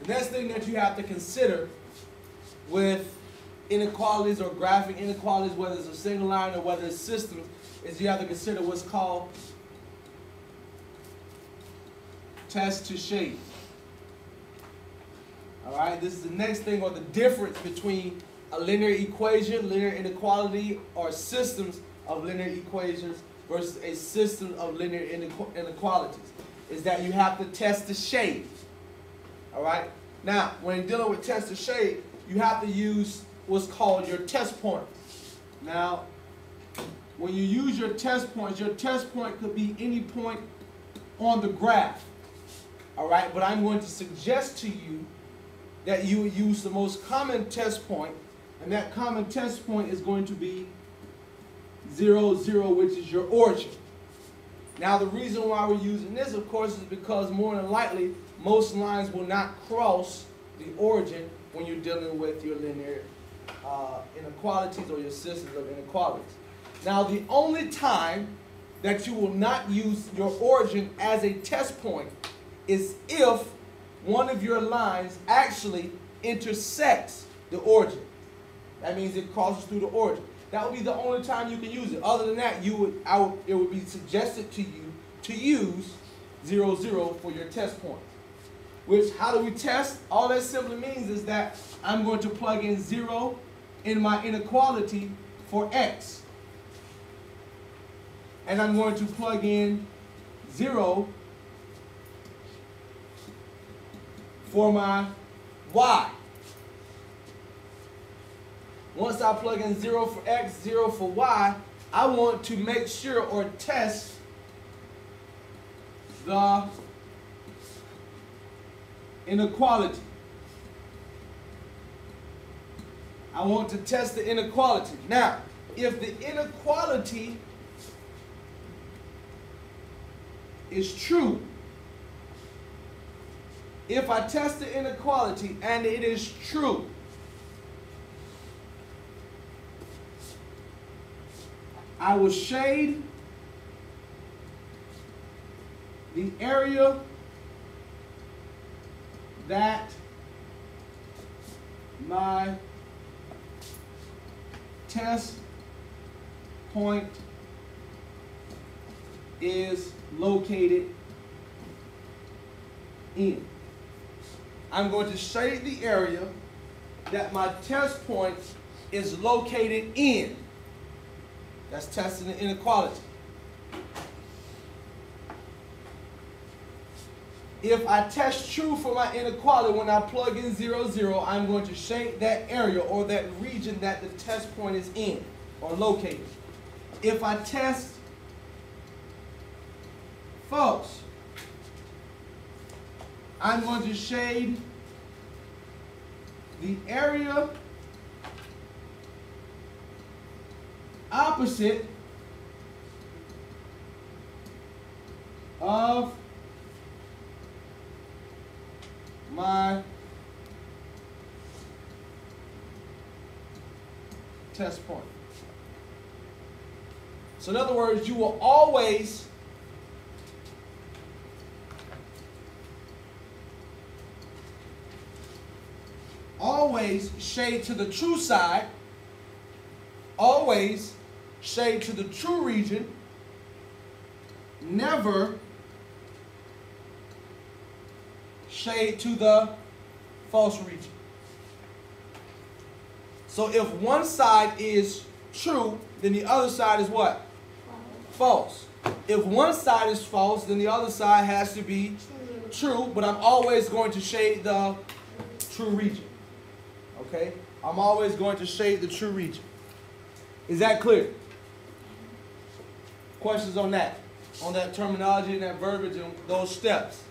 next thing that you have to consider with inequalities or graphing inequalities, whether it's a single line or whether it's systems, is you have to consider what's called test to shade. All right, this is the next thing, or the difference between a linear equation, linear inequality, or systems of linear equations versus a system of linear inequalities, is that you have to test the shade. All right, now when dealing with test to shade, you have to use what's called your test point. Now, when you use your test points, your test point could be any point on the graph. All right, but I'm going to suggest to you that you would use the most common test point, and that common test point is going to be 0, 0, which is your origin. Now, the reason why we're using this, of course, is because more than likely, most lines will not cross the origin when you're dealing with your linear inequalities or your systems of inequalities. Now, the only time that you will not use your origin as a test point is if one of your lines actually intersects the origin. That means it crosses through the origin. That would be the only time you can use it. Other than that, it would be suggested to you to use 0, 0 for your test point. Which, how do we test? All that simply means is that I'm going to plug in 0 in my inequality for x. And I'm going to plug in 0 for my y. Once I plug in 0 for x, 0 for y, I want to make sure or test the inequality. I want to test the inequality. Now, if the inequality is true, if I test the inequality and it is true, I will shade the area that my test point is located in. I'm going to shade the area that my test point is located in. That's testing the inequality. If I test true for my inequality, when I plug in 0, 0, I'm going to shade that area or that region that the test point is in or located. If I test false, I'm going to shade the area opposite of my test point. So in other words, you will always shade to the true side, always shade to the true region, never shade to the false region. So if one side is true, then the other side is what? False. If one side is false, then the other side has to be true, but I'm always going to shade the true region. Okay? I'm always going to shade the true region. Is that clear? Questions on that? On that terminology and that verbiage and those steps?